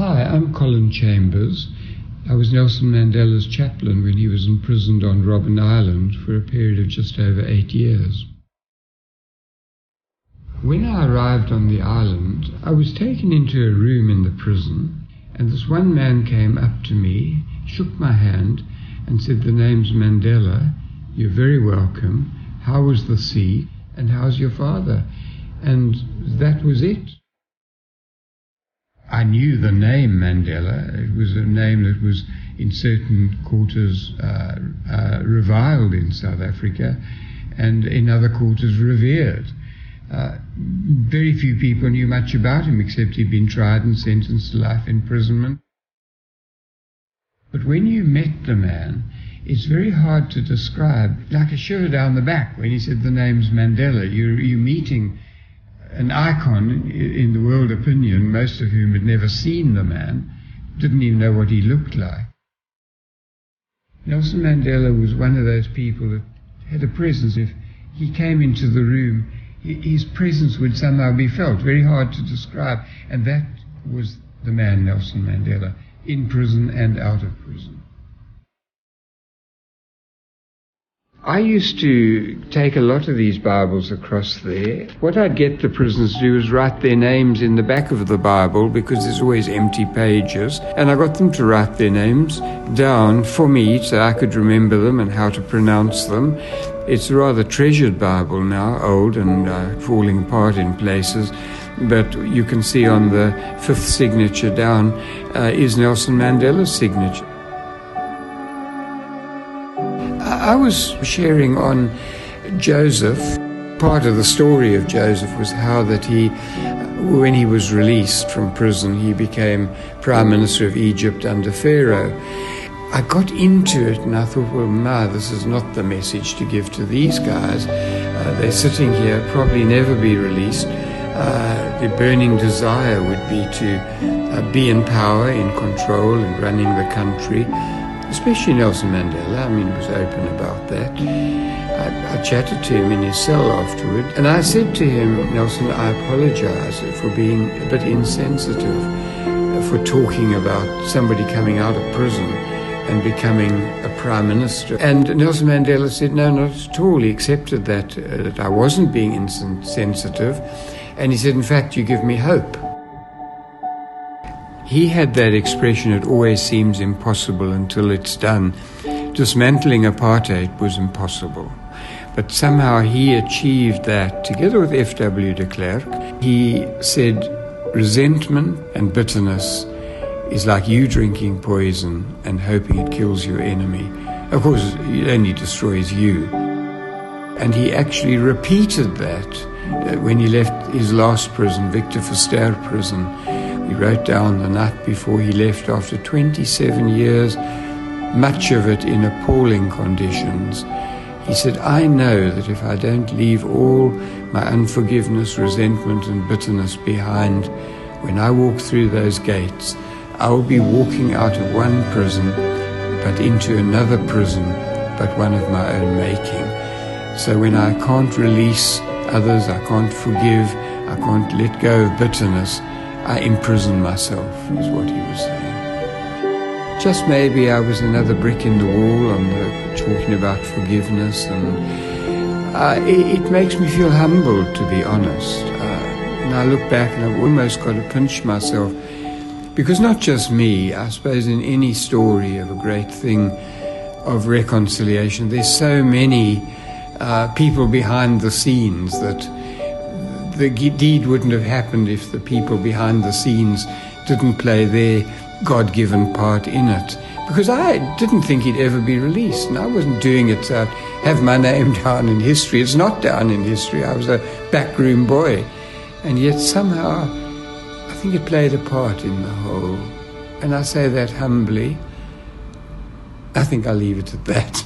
Hi, I'm Colin. I was Nelson Mandela's chaplain when he was imprisoned on Robben Island for a period of just over 8 years. When I arrived on the island, I was taken into a room in the prison, and this one man came up to me, shook my hand, and said, "The name's Mandela, you're very welcome, how was the sea, and how's your father?" And that was it. I knew the name Mandela. It was a name that was in certain quarters reviled in South Africa, and in other quarters revered. Very few people knew much about him except he'd been tried and sentenced to life imprisonment. But when you met the man, it's very hard to describe, like a shiver down the back when he said the name's Mandela. You're meeting an icon in the world opinion, most of whom had never seen the man, didn't even know what he looked like. Nelson Mandela was one of those people that had a presence. If he came into the room, his presence would somehow be felt, very hard to describe, and that was the man Nelson Mandela, in prison and out of prison. I used to take a lot of these Bibles across there. What I'd get the prisoners to do was write their names in the back of the Bible, because there's always empty pages, and I got them to write their names down for me so I could remember them and how to pronounce them. It's a rather treasured Bible now, old and falling apart in places, but you can see on the fifth signature down is Nelson Mandela's signature. I was sharing on Joseph. Part of the story of Joseph was how that when he was released from prison, he became Prime Minister of Egypt under Pharaoh. I got into it and I thought, well, this is not the message to give to these guys. They're sitting here, probably never be released. The burning desire would be to be in power, in control, and running the country. Especially Nelson Mandela, he was open about that. I chatted to him in his cell afterward, and I said to him, "Nelson, I apologize for being a bit insensitive, for talking about somebody coming out of prison and becoming a prime minister." And Nelson Mandela said, "No, not at all." He accepted that I wasn't being insensitive, and he said, "In fact, you give me hope." He had that expression, "It always seems impossible until it's done." Dismantling apartheid was impossible. But somehow he achieved that together with F.W. de Klerk. He said, resentment and bitterness is like you drinking poison and hoping it kills your enemy. Of course, it only destroys you. And he actually repeated that when he left his last prison, Victor Verster prison. He wrote down the night before he left, after 27 years, much of it in appalling conditions. He said, "I know that if I don't leave all my unforgiveness, resentment and bitterness behind, when I walk through those gates, I will be walking out of one prison, but into another prison, but one of my own making. So when I can't release others, I can't forgive, I can't let go of bitterness, I imprison myself," is what he was saying. Just maybe I was another brick in the wall on talking about forgiveness, and it makes me feel humbled, to be honest. And I look back and I've almost got to pinch myself, because not just me, I suppose in any story of a great thing of reconciliation, there's so many people behind the scenes that the deed wouldn't have happened if the people behind the scenes didn't play their God-given part in it. Because I didn't think he'd ever be released, and I wasn't doing it to have my name down in history. It's not down in history. I was a backroom boy. And yet somehow I think it played a part in the whole. And I say that humbly. I think I'll leave it at that.